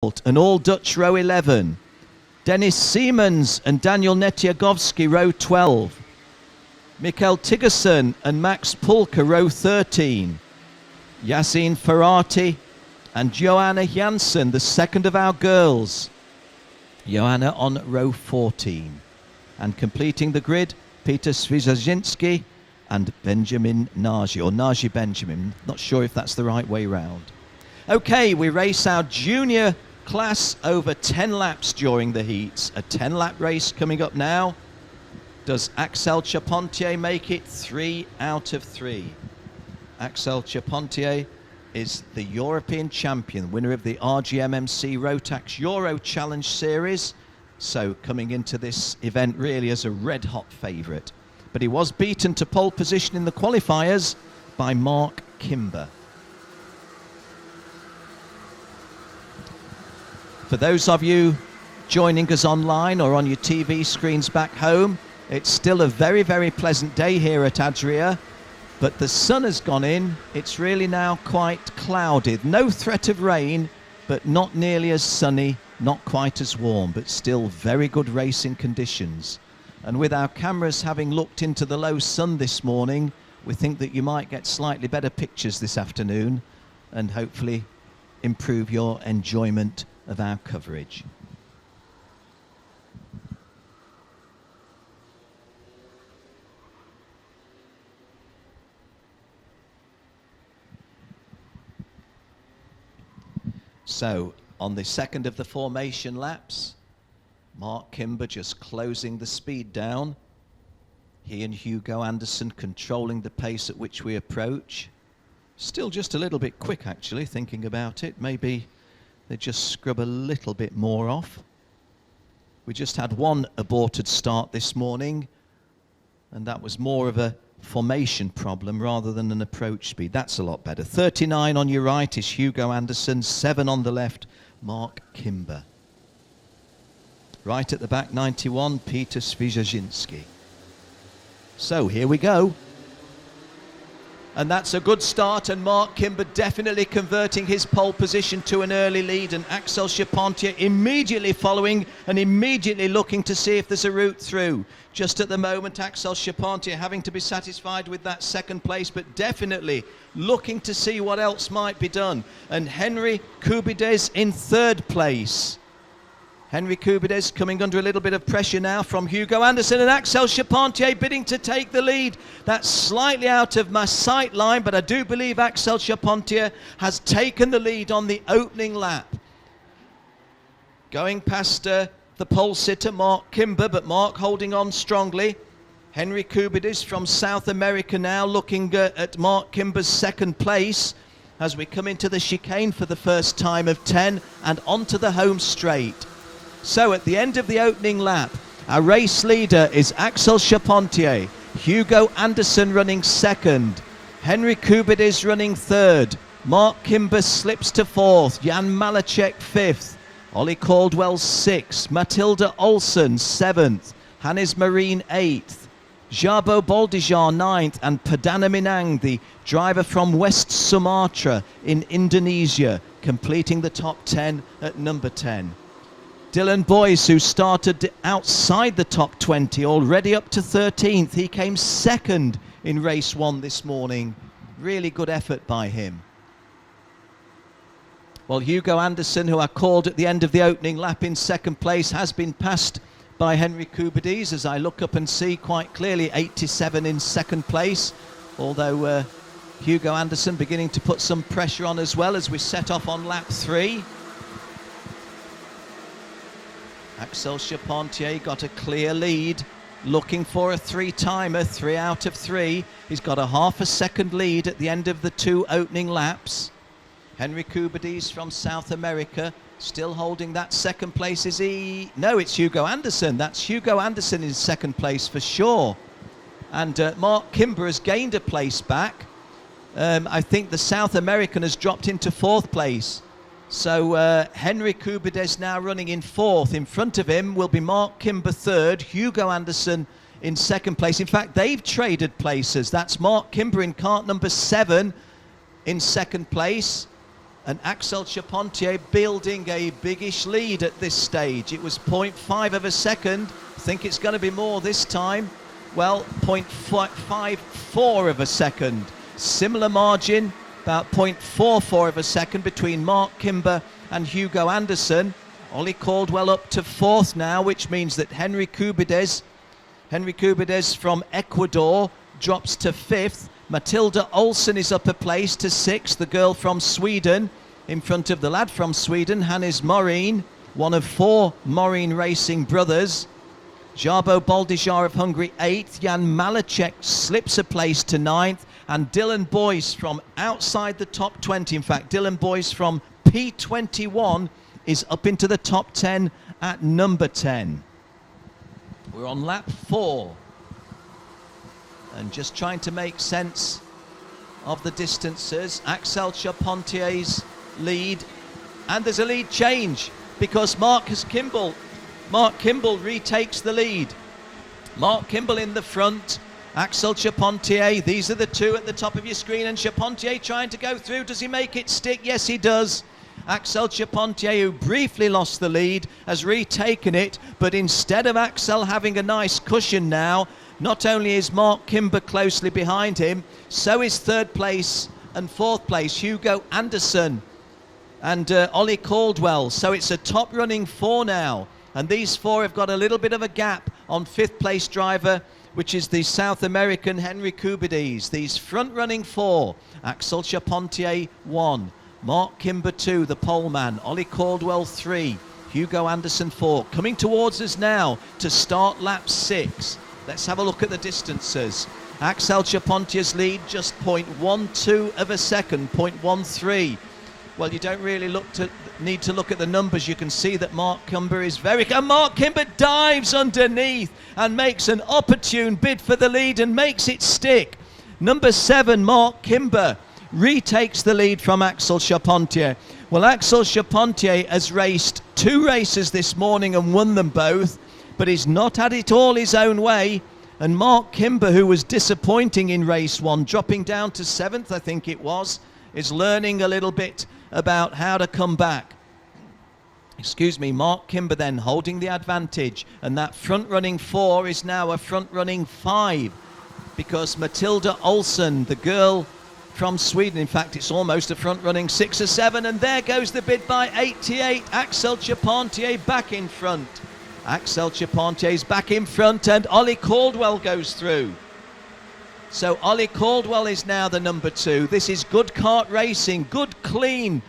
and all Dutch row 11. Dennis Siemens and Daniel Netiagovsky row 12. Mikael Tiggerson and Max Pulka row 13. Yassine Ferrati and Joanna Janssen, the second of our girls. Joanna on row 14. And completing the grid, Peter Svijazinski and Benjamin Nagy, or Nagy Benjamin. Not sure if that's the right way round. Okay, we race our junior class over 10 laps during the heats. A 10-lap race coming up now. Does Axel Charpentier make it 3 out of 3? Axel Charpentier is the European champion, winner of the RGMMC Rotax Euro Challenge Series. So coming into this event really as a red-hot favourite. But he was beaten to pole position in the qualifiers by Mark Kimber. For those of you joining us online or on your TV screens back home, it's still a very, very pleasant day here at Adria, but the sun has gone in. It's really now quite clouded. No threat of rain, but not nearly as sunny, not quite as warm, but still very good racing conditions. And with our cameras having looked into the low sun this morning, we think that you might get slightly better pictures this afternoon and hopefully improve your enjoyment of our coverage. So, on the second of the formation laps, Mark Kimber just closing the speed down. He and Hugo Anderson controlling the pace at which we approach. Still just a little bit quick, actually, thinking about it. Maybe they just scrub a little bit more off. We just had one aborted start this morning, and that was more of a formation problem rather than an approach speed. That's a lot better. 39 on your right is Hugo Anderson, 7 on the left, Mark Kimber. Right at the back, 91, Peter Svijazinski. So here we go. And that's a good start, and Mark Kimber definitely converting his pole position to an early lead, and Axel Charpentier immediately following and immediately looking to see if there's a route through. Just at the moment, Axel Charpentier having to be satisfied with that second place, but definitely looking to see what else might be done. And Henry Kubides in third place. Henry Kubides coming under a little bit of pressure now from Hugo Anderson, and Axel Charpentier bidding to take the lead. That's slightly out of my sight line, but I do believe Axel Charpentier has taken the lead on the opening lap. Going past the pole sitter, Mark Kimber, but Mark holding on strongly. Henry Kubides from South America now looking at Mark Kimber's second place as we come into the chicane for the first time of 10 and onto the home straight. So at the end of the opening lap, our race leader is Axel Charpentier, Hugo Anderson running second, Henry Kubides running third, Mark Kimber slips to fourth, Jan Malacek fifth, Ollie Caldwell sixth, Matilda Olsen seventh, Hannes Marine eighth, Jabo Boldijar ninth, and Padana Minang, the driver from West Sumatra in Indonesia, completing the top 10 at number 10. Dylan Boyce, who started outside the top 20, already up to 13th. He came second in race 1 this morning. Really good effort by him. Well, Hugo Anderson, who I called at the end of the opening lap in second place, has been passed by Henry Kubides, as I look up and see quite clearly 87 in second place, although Hugo Anderson beginning to put some pressure on as well as we set off on lap 3. Axel Charpentier got a clear lead, looking for a 3-timer, 3 out of 3. He's got a half a second lead at the end of the 2 opening laps. Henry Kubides from South America still holding that second place. Is he? No, it's Hugo Anderson. That's Hugo Anderson in second place for sure. And Mark Kimber has gained a place back. I think the South American has dropped into 4th place. So Henry Kubides now running in 4th. In front of him will be Mark Kimber 3rd, Hugo Anderson in 2nd place. In fact, they've traded places. That's Mark Kimber in cart number 7 in 2nd place. And Axel Charpentier building a biggish lead at this stage. It was 0.5 of a second. I think it's going to be more this time. Well, 0.54 of a second. Similar margin, about 0.44 of a second between Mark Kimber and Hugo Anderson. Ollie Caldwell up to fourth now, which means that Henry Cubides from Ecuador drops to fifth. Matilda Olsen is up a place to sixth, the girl from Sweden, in front of the lad from Sweden, Hannes Morin, one of four Morin racing brothers. Jabo Baldijar of Hungary, 8th. Jan Malacek slips a place to 9th. And Dylan Boyce from outside the top 20. In fact, Dylan Boyce from P21 is up into the top 10 at number 10. We're on lap 4. And just trying to make sense of the distances. Axel Charpentier's lead. And there's a lead change because Mark Kimball retakes the lead. Mark Kimball in the front, Axel Charpentier, these are the two at the top of your screen, and Charpentier trying to go through. Does he make it stick? Yes, he does. Axel Charpentier, who briefly lost the lead, has retaken it, but instead of Axel having a nice cushion now, not only is Mark Kimber closely behind him, so is third place and fourth place Hugo Anderson and Ollie Caldwell. So it's a top running 4 now. And these 4 have got a little bit of a gap on fifth place driver, which is the South American Henry Cubides. These front running 4, Axel Charpentier 1, Mark Kimber 2, the pole man, Ollie Caldwell 3, Hugo Anderson 4. Coming towards us now to start lap 6. Let's have a look at the distances. Axel Charpentier's lead just 0.12 of a second, 0.13. Well, you don't really need to look at the numbers. You can see that Mark Kimber is and Mark Kimber dives underneath and makes an opportune bid for the lead and makes it stick. Number 7, Mark Kimber, retakes the lead from Axel Charpentier. Well, Axel Charpentier has raced 2 races this morning and won them both, but he's not had it all his own way. And Mark Kimber, who was disappointing in race 1, dropping down to 7th, I think it was, is learning a little bit about how to come back. Excuse me, Mark Kimber then holding the advantage, and that front running 4 is now a front running 5 because Matilda Olsen, the girl from Sweden, in fact it's almost a front running 6 or 7, and there goes the bid by 88. Axel Charpentier back in front. Axel Charpentier's back in front, and Ollie Caldwell goes through. So Ollie Caldwell is now the number 2. This is good kart racing, good clean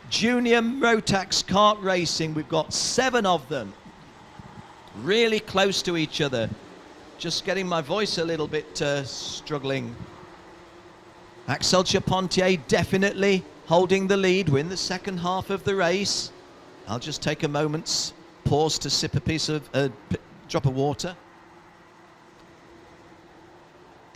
junior Rotax kart racing. We've got 7 of them, really close to each other. Just getting my voice a little bit struggling. Axel Charpentier definitely holding the lead. We're in the second half of the race. I'll just take a moment's pause to sip a drop of water.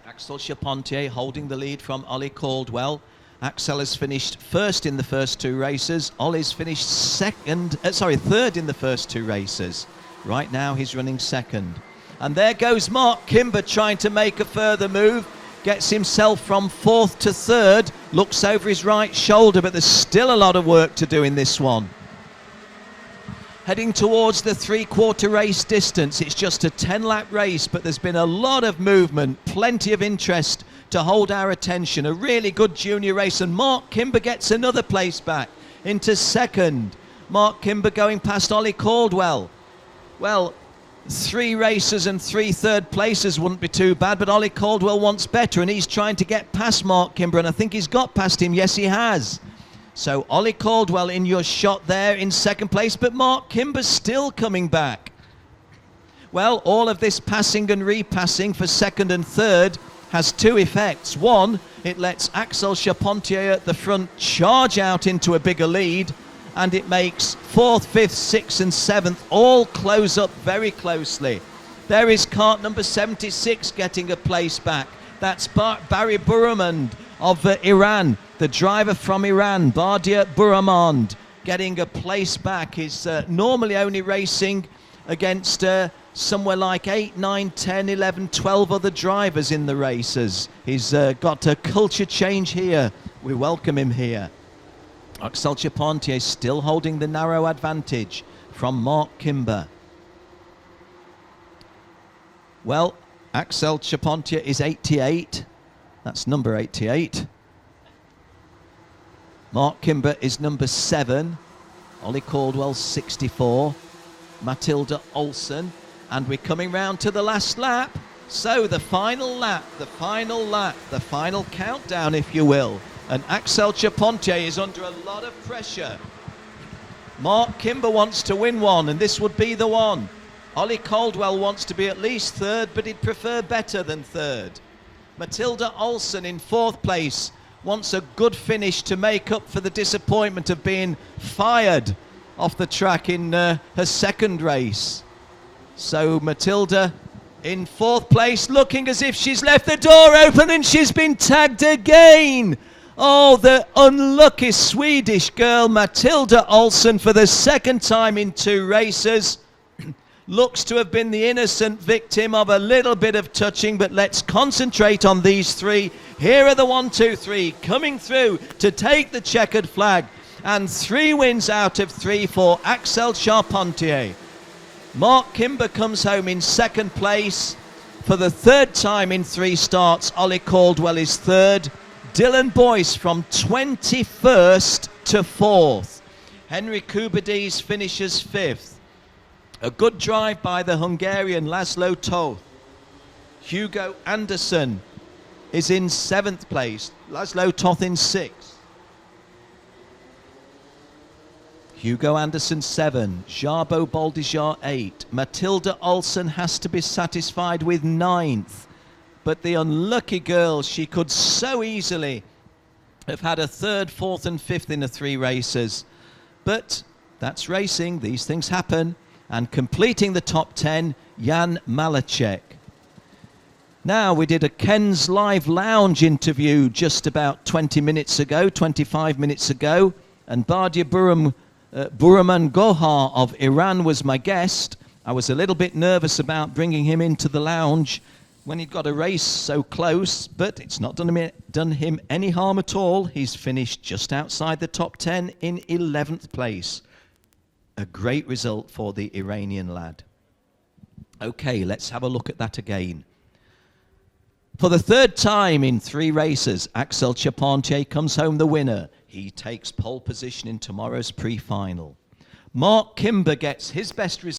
Axel Charpentier holding the lead from Ollie Caldwell. Axel has finished first in the first 2 races. Ollie's finished third in the first 2 races. Right now he's running second. And there goes Mark Kimber trying to make a further move. Gets himself from 4th to 3rd. Looks over his right shoulder, but there's still a lot of work to do in this one. Heading towards the 3/4 race distance. It's just a 10-lap race, but there's been a lot of movement, plenty of interest to hold our attention. A really good junior race, and Mark Kimber gets another place back into second. Mark Kimber going past Ollie Caldwell. Well, 3 races and 3 third places wouldn't be too bad, but Ollie Caldwell wants better, and he's trying to get past Mark Kimber, and I think he's got past him. Yes, he has. So Ollie Caldwell in your shot there in second place, but Mark Kimber's still coming back. Well, all of this passing and repassing for second and third has 2 effects. One, it lets Axel Charpentier at the front charge out into a bigger lead, and it makes 4th, 5th, 6th and 7th all close up very closely. There is kart number 76 getting a place back. That's Barry Buramand of Iran. The driver from Iran, Bardia Buramand, getting a place back. He's normally only racing against somewhere like 8, 9, 10, 11, 12 other drivers in the races. He's got a culture change here. We welcome him here. Axel Charpentier still holding the narrow advantage from Mark Kimber. Well, Axel Charpentier is 88. That's number 88. Mark Kimber is number 7. Ollie Caldwell 64. Matilda Olsen. And we're coming round to the last lap. So the final lap, the final countdown, if you will. And Axel Charpentier is under a lot of pressure. Mark Kimber wants to win one, and this would be the one. Ollie Caldwell wants to be at least third, but he'd prefer better than third. Matilda Olsen in 4th place wants a good finish to make up for the disappointment of being fired off the track in her 2nd race. So Matilda in 4th place, looking as if she's left the door open, and she's been tagged again. Oh, the unlucky Swedish girl, Matilda Olsen, for the 2nd time in 2 races. Looks to have been the innocent victim of a little bit of touching, but let's concentrate on these 3. Here are the 1, 2, 3 coming through to take the checkered flag, and 3 wins out of 3 for Axel Charpentier. Mark Kimber comes home in 2nd place. For the 3rd time in 3 starts, Ollie Caldwell is 3rd. Dylan Boyce from 21st to 4th. Henry Kubadis finishes 5th. A good drive by the Hungarian Laszlo Toth. Hugo Anderson is in 7th place. Laszlo Toth in 6th. Hugo Anderson 7, Jarbo Baldijar 8. Matilda Olsen has to be satisfied with 9th. But the unlucky girl, she could so easily have had a 3rd, 4th and 5th in the 3 races. But that's racing, these things happen. And completing the top 10, Jan Malacek. Now, we did a Ken's Live Lounge interview just about 20 minutes ago, 25 minutes ago. And Badia Buraman Gohar of Iran was my guest. I was a little bit nervous about bringing him into the lounge when he'd got a race so close, but it's not done him any harm at all. He's finished just outside the top 10 in 11th place. A great result for the Iranian lad. Okay, let's have a look at that again. For the 3rd time in 3 races, Axel Charpentier comes home the winner. He takes pole position in tomorrow's pre-final. Mark Kimber gets his best result.